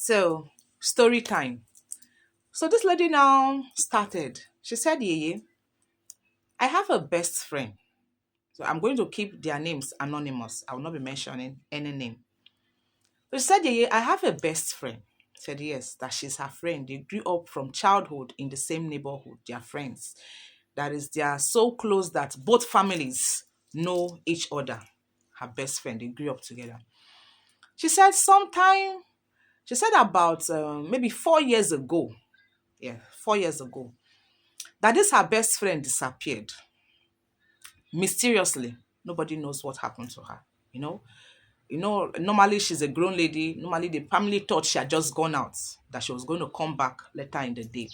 So, story time. So this lady now started. She said, Yeye, I have a best friend. So I'm going to keep their names anonymous. I will not be mentioning any name. So she said, Yeye, I have a best friend. Said yes, that she's her friend. They grew up from childhood in the same neighborhood. They are friends. That is, they are so close that both families know each other. Her best friend, they grew up together. She said she said about maybe 4 years ago. Yeah, 4 years ago. That this her best friend disappeared mysteriously. Nobody knows what happened to her. You know, normally she's a grown lady. Normally the family thought she had just gone out, that she was going to come back later in the day.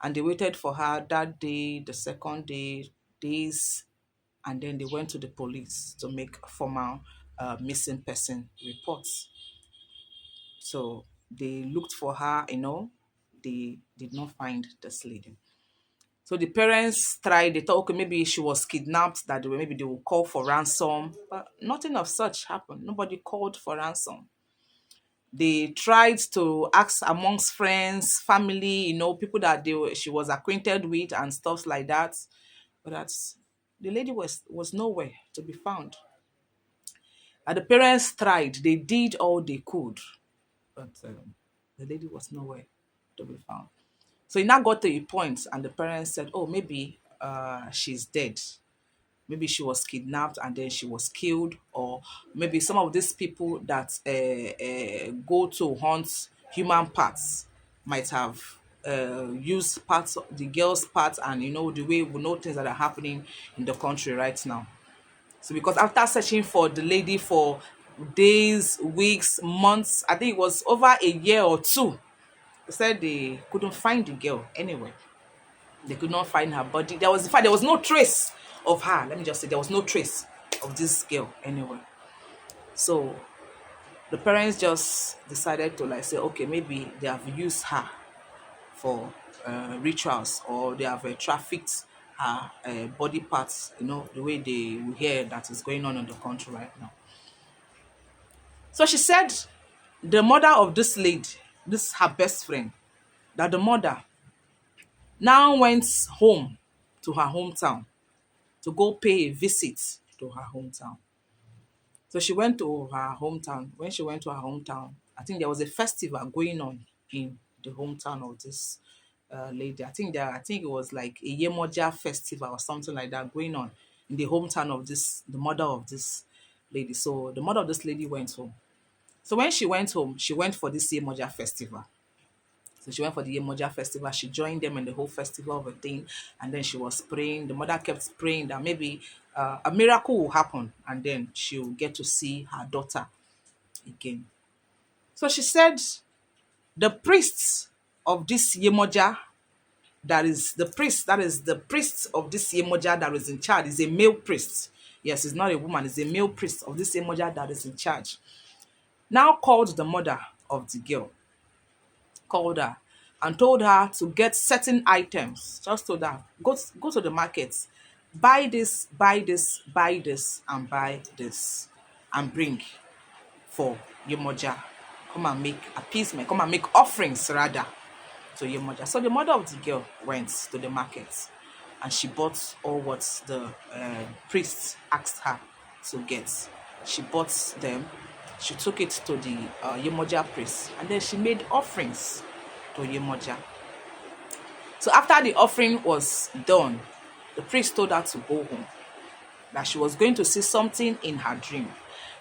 And they waited for her that day, the second day, days, and then they went to the police to make formal missing person reports. So they looked for her, they did not find this lady. So the parents tried, they thought, okay, maybe she was kidnapped, that maybe they will call for ransom. But nothing of such happened. Nobody called for ransom. They tried to ask amongst friends, family, people that she was acquainted with and stuff like that. But the lady was nowhere to be found. And the parents tried, they did all they could, but the lady was nowhere to be found. So it now got to a point, and the parents said, oh, maybe she's dead. Maybe she was kidnapped and then she was killed, or maybe some of these people that go to hunt human parts might have used parts of the girl's parts, and the way we know things that are happening in the country right now. So because after searching for the lady for days, weeks, months, I think it was over a year or two, they said they couldn't find the girl anywhere. They could not find her body. In fact, there was no trace of her. Let me just say, there was no trace of this girl anywhere. So the parents just decided to say, okay, maybe they have used her for rituals, or they have trafficked her body parts, the way they hear that is going on in the country right now. So she said the mother of this lady, this her best friend, that the mother now went home to her hometown to go pay a visit to her hometown. So she went to her hometown. When she went to her hometown, I think there was a festival going on in the hometown of this lady. I think it was like a Yemoja festival or something like that going on in the hometown of the mother of this lady. So the mother of this lady went home. So when she went home, she went for this Yemoja festival. So she went for the Yemoja festival. She joined them in the whole festival of a thing. And then she was praying. The mother kept praying that maybe a miracle will happen. And then she'll get to see her daughter again. So she said the priests of this Yemoja, that is the priest of this Yemoja that is in charge, is a male priest. Yes, it's not a woman. It's a male priest of this Yemoja that is in charge. Now called the mother of the girl, called her and told her to get certain items. Just told her, go to the market, buy this, buy this, buy this, and buy this, and bring for Yemoja. Come and make appeasement, come and make offerings rather to Yemoja. So the mother of the girl went to the market and she bought all what the priest asked her to get. She bought them. She took it to the Yemoja priest, and then she made offerings to Yemoja. So after the offering was done, the priest told her to go home, that she was going to see something in her dream,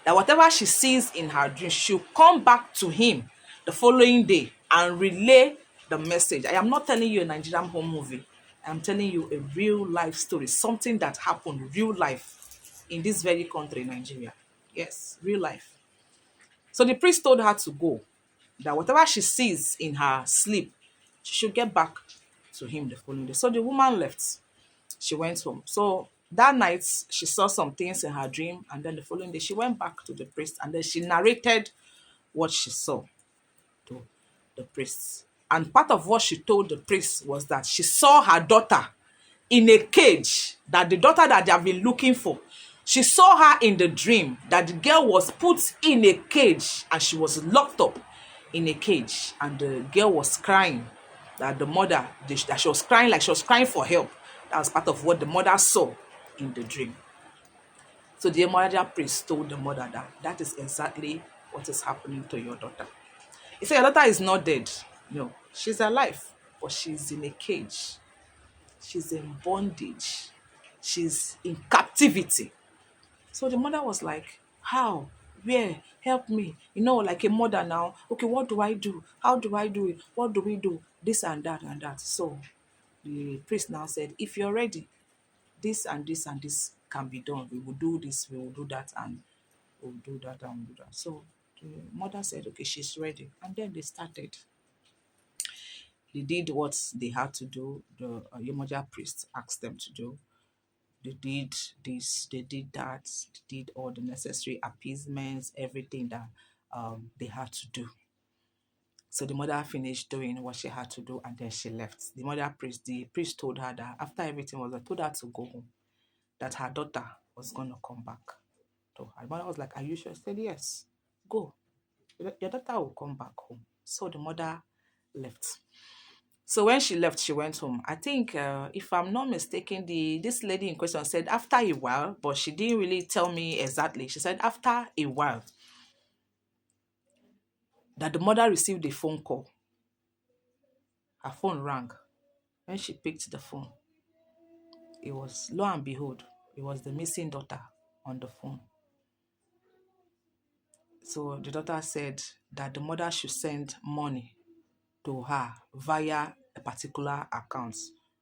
that whatever she sees in her dream, she'll come back to him the following day and relay the message. I am not telling you a Nigerian home movie. I am telling you a real life story, something that happened real life in this very country, Nigeria. Yes, real life. So the priest told her to go, that whatever she sees in her sleep, she should get back to him the following day. So the woman left. She went home. So that night, she saw some things in her dream, and then the following day, she went back to the priest, and then she narrated what she saw to the priest. And part of what she told the priest was that she saw her daughter in a cage, that the daughter that they have been looking for, she saw her in the dream, that the girl was put in a cage and she was locked up in a cage, and the girl was crying. That the mother, that she was crying like she was crying for help. That was part of what the mother saw in the dream. So the Emaja priest told the mother that that is exactly what is happening to your daughter. He said, your daughter is not dead. No, she's alive, but she's in a cage. She's in bondage. She's in captivity. So the mother was like, how? Where? Help me. You know, like a mother now. Okay, what do I do? How do I do it? What do we do? This and that and that. So the priest now said, if you're ready, this and this and this can be done. We will do this, we will do that, and we'll do that and do that. So the mother said, okay, she's ready. And then they started. They did what they had to do. The Yemoja priest asked them to do. They did this, they did that, they did all the necessary appeasements, everything that they had to do. So the mother finished doing what she had to do, and then she left. The priest told her that after everything was done, told her to go home, that her daughter was going to come back to her. The mother was like, are you sure? She said, yes, go. Your daughter will come back home. So the mother left. So when she left, she went home. I think, if I'm not mistaken, this lady in question said after a while, but she didn't really tell me exactly. She said after a while that the mother received a phone call. Her phone rang. When she picked the phone, it was, lo and behold, it was the missing daughter on the phone. So the daughter said that the mother should send money to her via a particular account.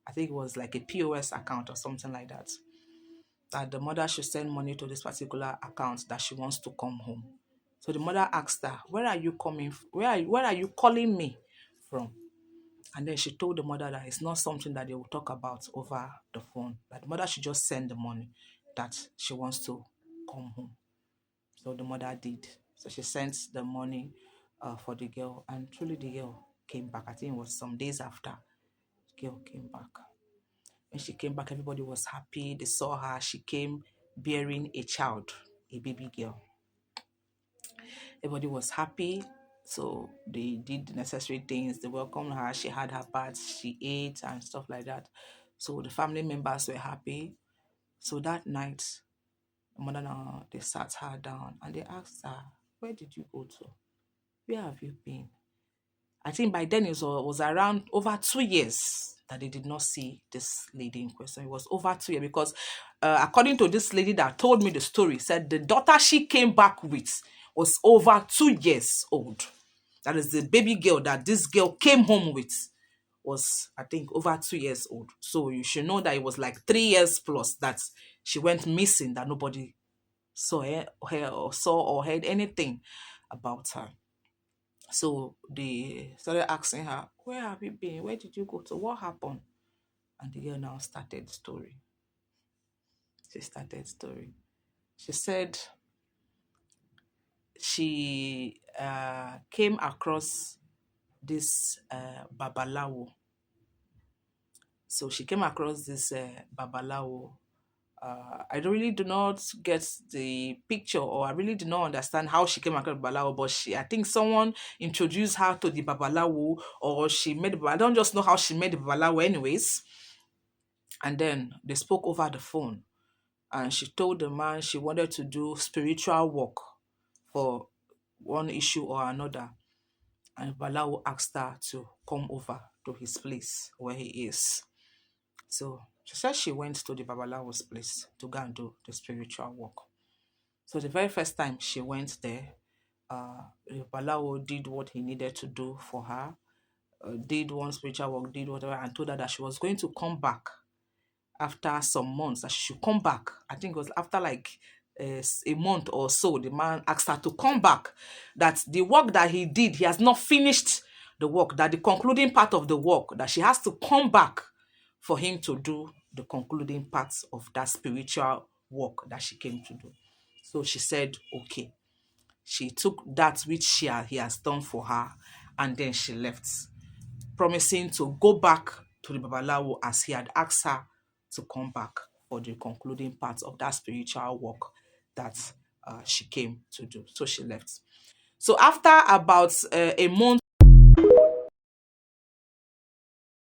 I think it was like a POS account or something like that. That the mother should send money to this particular account that she wants to come home. So the mother asked her, where are you coming? Where are you calling me from? And then she told the mother that it's not something that they will talk about over the phone. That the mother should just send the money that she wants to come home. So the mother did. So she sent the money for the girl, and truly the girl came back. I think it was some days after the girl came back. When she came back, everybody was happy. They saw her. She came bearing a child, a baby girl. Everybody was happy. So they did the necessary things. They welcomed her. She had her bath. She ate and stuff like that. So the family members were happy. So that night, the mother now, they sat her down and they asked her, where did you go to? Where have you been? I think by then it was around over 2 years that they did not see this lady in question. It was over 2 years because according to this lady that told me the story, said the daughter she came back with was over 2 years old. That is the baby girl that this girl came home with was, I think, over 2 years old. So you should know that it was like 3 years plus that she went missing, that nobody her or saw or heard anything about her. So they started asking her, where have you been? Where did you go to? What happened? And the girl now started story. She started story. She said she came across this babalawo. So she came across this babalawo. I really do not get the picture, or I really do not understand how she came across Babalawo, but I think someone introduced her to the Babalawo, or she met the Babalawo. I don't just know how she met the Babalawo anyways. And then they spoke over the phone, and she told the man she wanted to do spiritual work for one issue or another. And Babalawo asked her to come over to his place where he is. So she said she went to the Babalawo's place to go and do the spiritual work. So the very first time she went there, the Babalawo did what he needed to do for her, did one spiritual work, did whatever, and told her that she was going to come back after some months, that she should come back. I think it was after like a month or so, the man asked her to come back, that the work that he did, he has not finished the work, that the concluding part of the work, that she has to come back for him to do the concluding parts of that spiritual work that she came to do. So she said, okay. She took that which he has done for her, and then she left, promising to go back to the Babalawo as he had asked her to come back for the concluding part of that spiritual work that she came to do. So she left. So after about a month